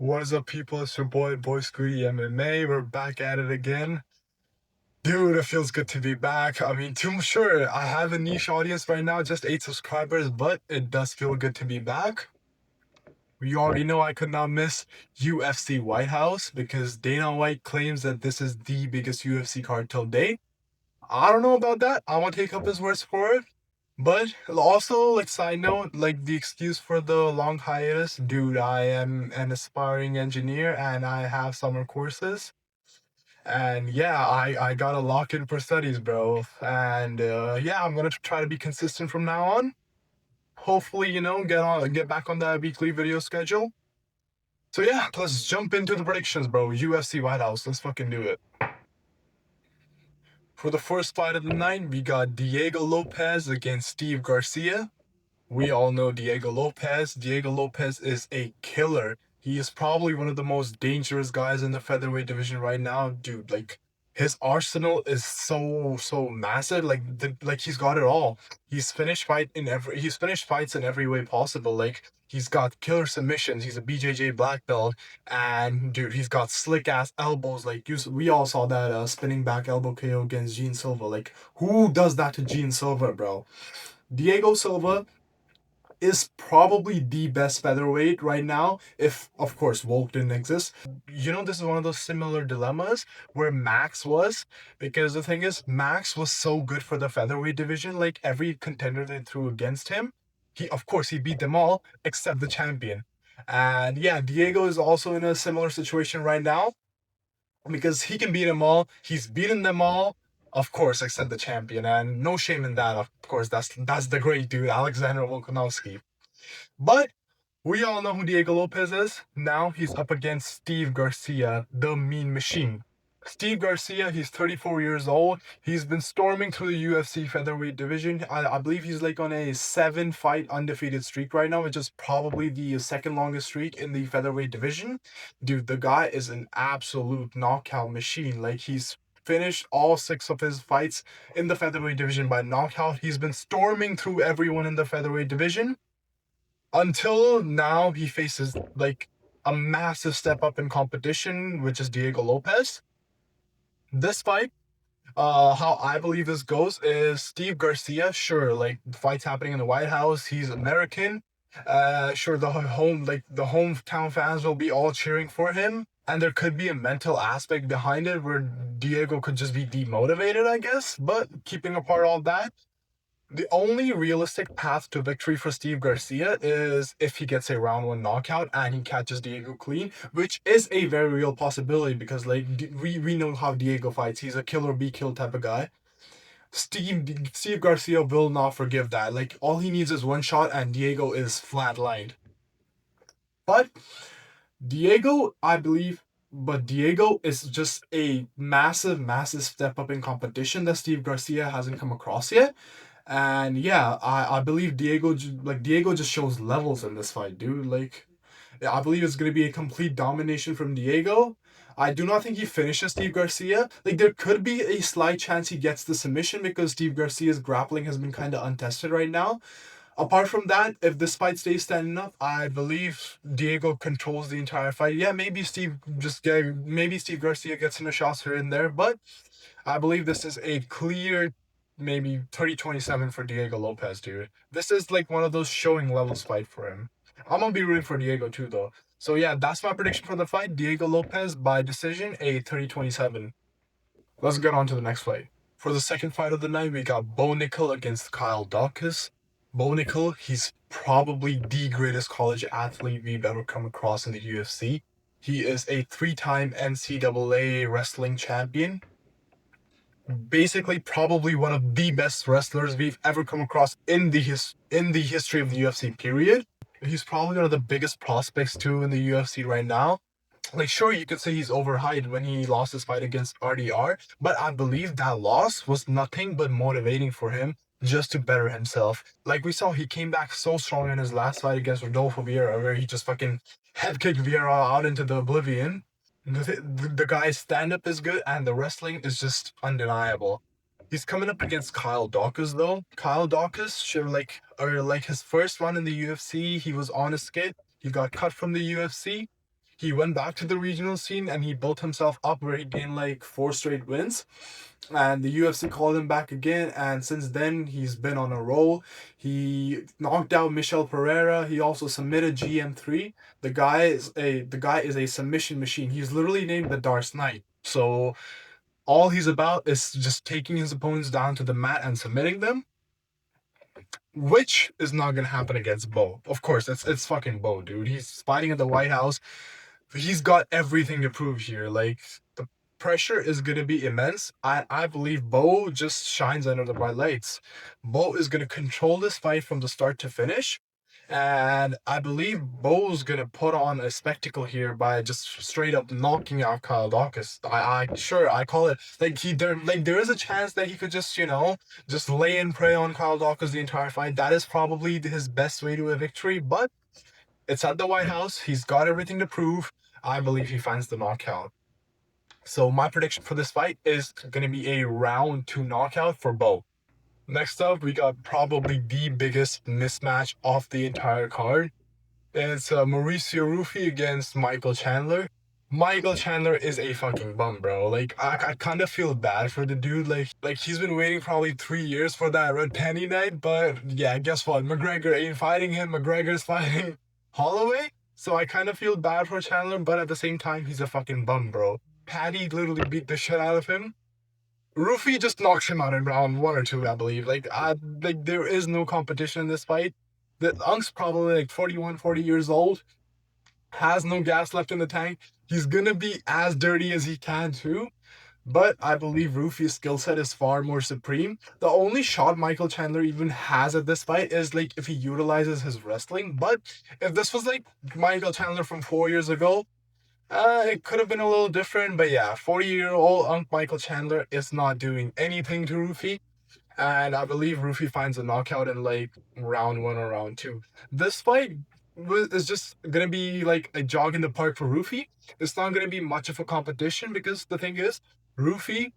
What is up, people? It's your boy Scooty MMA. We're back at it again. Dude, it feels good to be back. I mean, too sure, I have a niche audience right now, just 8 subscribers, but it does feel good to be back. You already know I could not miss UFC White House because Dana White claims that this is the biggest UFC card till date. I don't know about that. I won't take up his words for it. But also, like, side note, like, the excuse for the long hiatus, dude, I am an aspiring engineer and I have summer courses. And yeah, I gotta lock in for studies, bro. And yeah, I'm gonna try to be consistent from now on. Hopefully, get back on that weekly video schedule. So yeah, let's jump into the predictions, bro. UFC White House, let's fucking do it. For the first fight of the night, we got Diego Lopez against Steve Garcia. We all know Diego Lopez. Diego Lopez is a killer. He is probably one of the most dangerous guys in the featherweight division right now, dude. Like, his arsenal is so massive. Like he's got it all. He's finished fights in every way possible. Like, he's got killer submissions. He's a BJJ black belt, and dude, he's got slick ass elbows. Like, we all saw that spinning back elbow KO against Gene Silva. Like, who does that to Gene Silva, bro? Diego Silva is probably the best featherweight right now, if of course Volk didn't exist. This is one of those similar dilemmas where Max was, because the thing is, Max was so good for the featherweight division. Like, every contender they threw against him, he beat them all except the champion. And yeah, Diego is also in a similar situation right now because he can beat them all. He's beaten them all, of course, except the champion, and no shame in that. Of course, that's the great dude, Alexander Volkanovski. But we all know who Diego Lopez is. Now he's up against Steve Garcia, the Mean Machine. Steve Garcia, he's 34 years old. He's been storming through the UFC featherweight division. I believe he's like on a 7-fight undefeated streak right now, which is probably the second longest streak in the featherweight division. Dude, the guy is an absolute knockout machine. Like, he's finished all 6 of his fights in the featherweight division by knockout. He's been storming through everyone in the featherweight division. Until now, he faces like a massive step up in competition, which is Diego Lopez. This fight, how I believe this goes is Steve Garcia, sure, like, the fight's happening in the White House, he's American. Sure, the hometown fans will be all cheering for him. And there could be a mental aspect behind it where Diego could just be demotivated, I guess. But keeping apart all that, the only realistic path to victory for Steve Garcia is if he gets a round 1 knockout and he catches Diego clean, which is a very real possibility because, like, we know how Diego fights. He's a kill or be killed type of guy. Steve Garcia will not forgive that. Like, all he needs is one shot and Diego is flatlined. But Diego, I believe, but Diego is just a massive step up in competition that Steve Garcia hasn't come across yet. And yeah, I believe Diego just shows levels in this fight, dude. Like, I believe it's gonna be a complete domination from Diego. I do not think he finishes Steve Garcia. Like, there could be a slight chance he gets the submission because Steve Garcia's grappling has been kind of untested right now. Apart from that, if this fight stays standing up, I believe Diego controls the entire fight. Yeah, maybe Steve Garcia gets in a shots here and there, but I believe this is a clear maybe 30-27 for Diego Lopez, dude. This is like one of those showing levels fight for him. I'm gonna be rooting for Diego too, though. So yeah, that's my prediction for the fight. Diego Lopez by decision, a 30-27. Let's get on to the next fight. For the second fight of the night, we got Bo Nickel against Kyle Daukaus. Bo Nickel, he's probably the greatest college athlete we've ever come across in the UFC. He is a 3-time NCAA wrestling champion. Basically, probably one of the best wrestlers we've ever come across in the history of the UFC, period. He's probably one of the biggest prospects too in the UFC right now. Like, sure, you could say he's overhyped when he lost his fight against RDR, but I believe that loss was nothing but motivating for him just to better himself. Like, we saw, he came back so strong in his last fight against Rodolfo Vieira, where he just fucking head kicked Vieira out into the oblivion. The guy's stand-up is good, and the wrestling is just undeniable. He's coming up against Kyle Daukaus, though. Kyle Daukaus, sure, like his first run in the UFC, he was on a skid. He got cut from the UFC. he went back to the regional scene and he built himself up where he gained like 4 straight wins. And the UFC called him back again, and since then he's been on a roll. He knocked out Michel Pereira. He also submitted GM3. The guy is a submission machine. He's literally named the Dark Knight. So all he's about is just taking his opponents down to the mat and submitting them, which is not gonna happen against Bo. Of course, it's fucking Bo, dude. He's fighting at the White House. He's got everything to prove here. Like, the pressure is gonna be immense. I believe Bo just shines under the bright lights. Bo is gonna control this fight from the start to finish. And I believe Bo's gonna put on a spectacle here by just straight up knocking out Kyle Dawkins. I call it like there is a chance that he could just lay and prey on Kyle Dawkins the entire fight. That is probably his best way to a victory, but it's at the White House. He's got everything to prove. I believe he finds the knockout. So my prediction for this fight is gonna be a round 2 knockout for Bo. Next up, we got probably the biggest mismatch of the entire card. It's Mauricio Rufy against Michael Chandler. Michael Chandler is a fucking bum, bro. Like, I kind of feel bad for the dude. Like he's been waiting probably 3 years for that red penny night. But yeah, guess what? McGregor ain't fighting him. McGregor's fighting Holloway. So I kind of feel bad for Chandler, but at the same time, he's a fucking bum, bro. Paddy literally beat the shit out of him. Rufy just knocks him out in round 1 or 2, I believe. Like there is no competition in this fight. The Unk's probably like 41, 40 years old, has no gas left in the tank. He's gonna be as dirty as he can too. But I believe Rufy's skill set is far more supreme. The only shot Michael Chandler even has at this fight is like if he utilizes his wrestling. But if this was like Michael Chandler from 4 years ago, it could have been a little different. But yeah, 40-year-old Unk Michael Chandler is not doing anything to Rufy. And I believe Rufy finds a knockout in like round 1 or round 2. This fight is just gonna be like a jog in the park for Rufy. It's not gonna be much of a competition because the thing is, Rufy,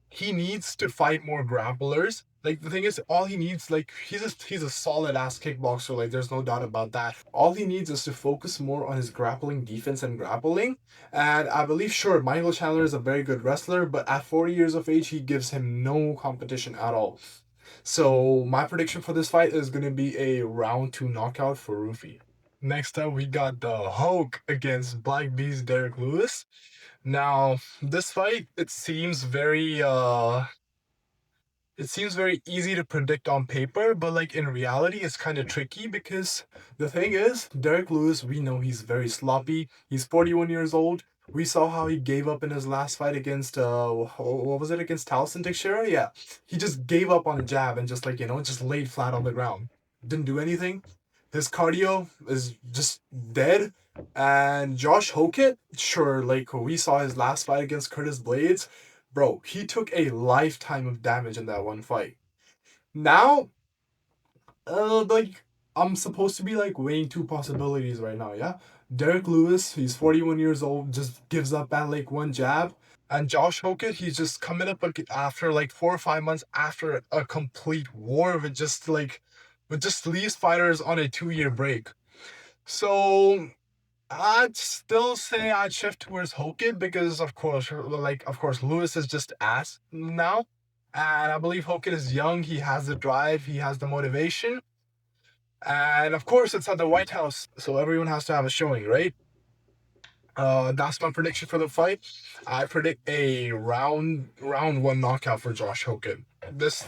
he needs to fight more grapplers. Like, the thing is, all he needs, like, he's a solid ass kickboxer. Like, there's no doubt about that. All he needs is to focus more on his grappling defense and grappling. And I believe, sure, Michael Chandler is a very good wrestler, but at 40 years of age, he gives him no competition at all. So my prediction for this fight is gonna be a round 2 knockout for Rufy. Next up, we got the Hulk against Black Beast Derek Lewis. Now, this fight, it seems very easy to predict on paper, but like in reality, it's kind of tricky because the thing is, Derek Lewis, we know he's very sloppy. He's 41 years old. We saw how he gave up in his last fight against what was it, against Talson Teixeira? Yeah. He just gave up on a jab and just just laid flat on the ground. Didn't do anything. His cardio is just dead. And Josh Hokett, sure, like we saw his last fight against Curtis Blades, bro, he took a lifetime of damage in that one fight. Now, like I'm supposed to be like weighing two possibilities right now, yeah? Derek Lewis, he's 41 years old, just gives up at like one jab. And Josh Hokett, he's just coming up after like 4 or 5 months after a complete war with just leaves fighters on a 2-year break. So I'd still say I'd shift towards Hogan because, of course, Lewis is just ass now. And I believe Hogan is young. He has the drive. He has the motivation. And of course, it's at the White House, so everyone has to have a showing, right? That's my prediction for the fight. I predict a round 1 knockout for Josh Hogan. This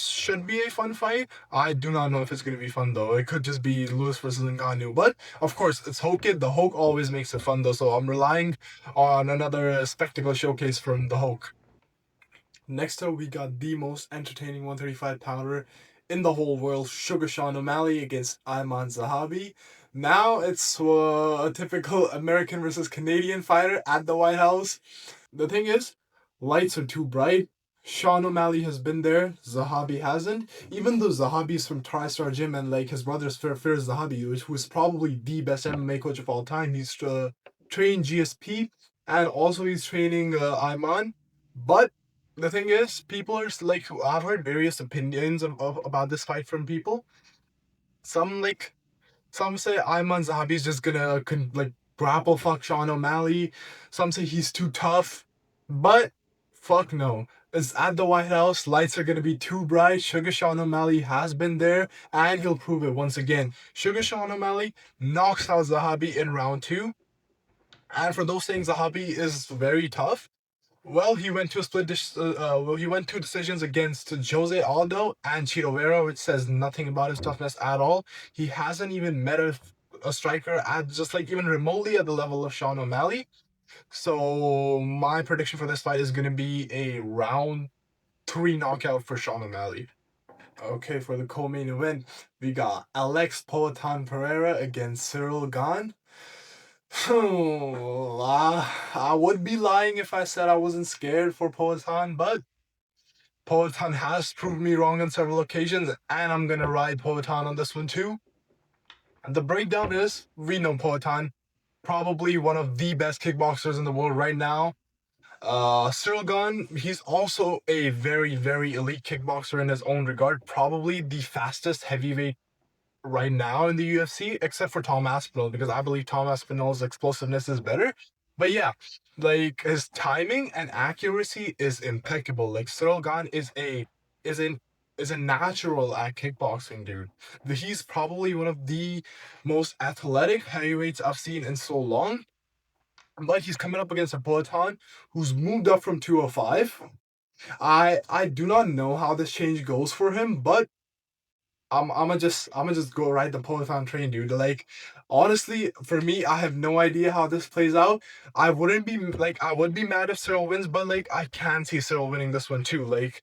should be a fun fight. I do not know if it's gonna be fun though. It could just be Lewis versus Ngannou, but of course it's Hogan. The Hulk always makes it fun though, so I'm relying on another spectacle showcase from the Hulk. Next up, we got the most entertaining 135 pounder in the whole world, Sugar Sean O'Malley against Ayman Zahabi. Now it's a typical American versus Canadian fighter at the White House. The thing is, lights are too bright. Sean O'Malley has been there, Zahabi hasn't. Even though Zahabi is from TriStar Gym and like his brother's Firs Zahabi, who is probably the best MMA coach of all time. He's trained GSP and also he's training Ayman. But the thing is, people are like, I've heard various opinions about this fight from people. Some say Ayman Zahabi is just gonna grapple fuck Sean O'Malley. Some say he's too tough, but fuck no. It's at the White House. Lights are gonna be too bright. Sugar Sean O'Malley has been there, and he'll prove it once again. Sugar Sean O'Malley knocks out Zahabi in round two. And for those saying Zahabi is very tough, well, he went to he went to decisions against Jose Aldo and Chito Vera, which says nothing about his toughness at all. He hasn't even met a striker at just like even remotely at the level of Sean O'Malley. So my prediction for this fight is gonna be a round three knockout for Sean O'Malley. Okay, for the co-main event, we got Alex Poatan Pereira against Cyril Gane. I would be lying if I said I wasn't scared for Poatan, but Poatan has proved me wrong on several occasions, and I'm gonna ride Poatan on this one too. And the breakdown is, we know Poatan, probably one of the best kickboxers in the world right now. Cyril Gane, he's also a very, very elite kickboxer in his own regard, probably the fastest heavyweight right now in the UFC, except for Tom Aspinall, because I believe Tom Aspinall's explosiveness is better. But yeah, like his timing and accuracy is impeccable. Like Cyril Gane is in is a natural at kickboxing, dude. He's probably one of the most athletic heavyweights I've seen in so long. But he's coming up against a Poatan who's moved up from 205. I do not know how this change goes for him, but I'm gonna just go ride the Peloton train, dude. Like, honestly, for me, I have no idea how this plays out. I wouldn't be like I would be mad if Cyril wins, but like I can see Cyril winning this one too. Like,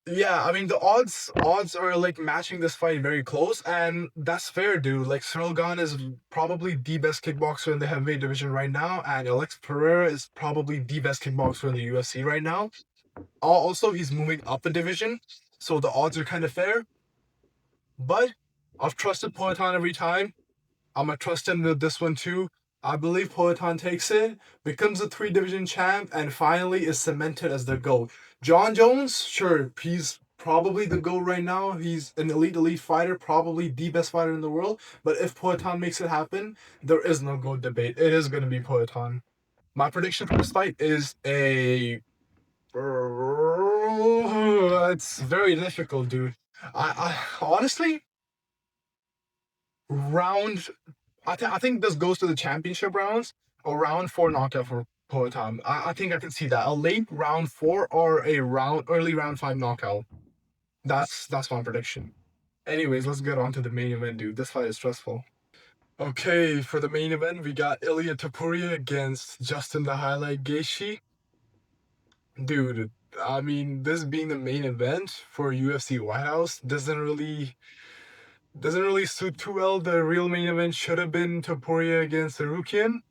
yeah, I mean the odds are like matching this fight very close, and that's fair, dude. Like Cyril Gane is probably the best kickboxer in the heavyweight division right now, and Alex Pereira is probably the best kickboxer in the UFC right now. Also, he's moving up a division, so the odds are kind of fair. But I've trusted Poatan every time. I'm gonna trust him with this one too. I believe Poatan takes it, becomes a three-division champ, and finally is cemented as the GOAT. John Jones, sure, he's probably the GOAT right now. He's an elite fighter, probably the best fighter in the world. But if Poatan makes it happen, there is no GOAT debate. It is gonna be Poatan. My prediction for this fight is a. It's very difficult, dude. I honestly round I think this goes to the championship rounds. A round four knockout for Poatan. I think I can see that. A late round four or a early round five knockout. That's my prediction. Anyways, let's get on to the main event, dude. This fight is stressful. Okay, for the main event, we got Ilya Topuria against Justin the Highlight Gaethje. Dude, I mean, this being the main event for UFC White House doesn't really suit too well. The real main event should have been Topuria against Sarukian.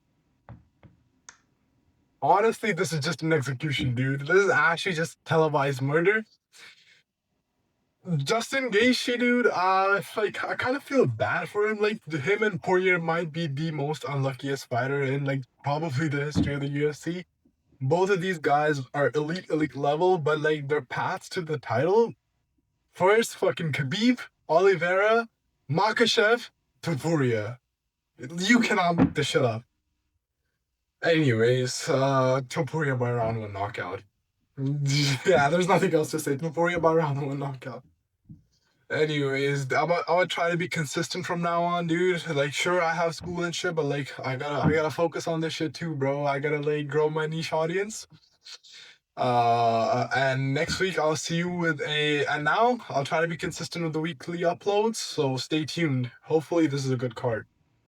Honestly, this is just an execution, dude. This is actually just televised murder. Justin Gaethje, dude, like I kind of feel bad for him. Like him and Poirier might be the most unluckiest fighter in like probably the history of the UFC. Both of these guys are elite level, but like their paths to the title. First, fucking Khabib, Oliveira, Makhachev, Topuria. You cannot make this shit up. Anyways, Topuria by round one knockout. Yeah, there's nothing else to say. Topuria by round one knockout. Anyways, I'm gonna try to be consistent from now on, dude. Like, sure, I have school and shit, but like, I gotta focus on this shit too, bro. I gotta like grow my niche audience. And next week I'll see you with and now I'll try to be consistent with the weekly uploads. So stay tuned. Hopefully, this is a good card.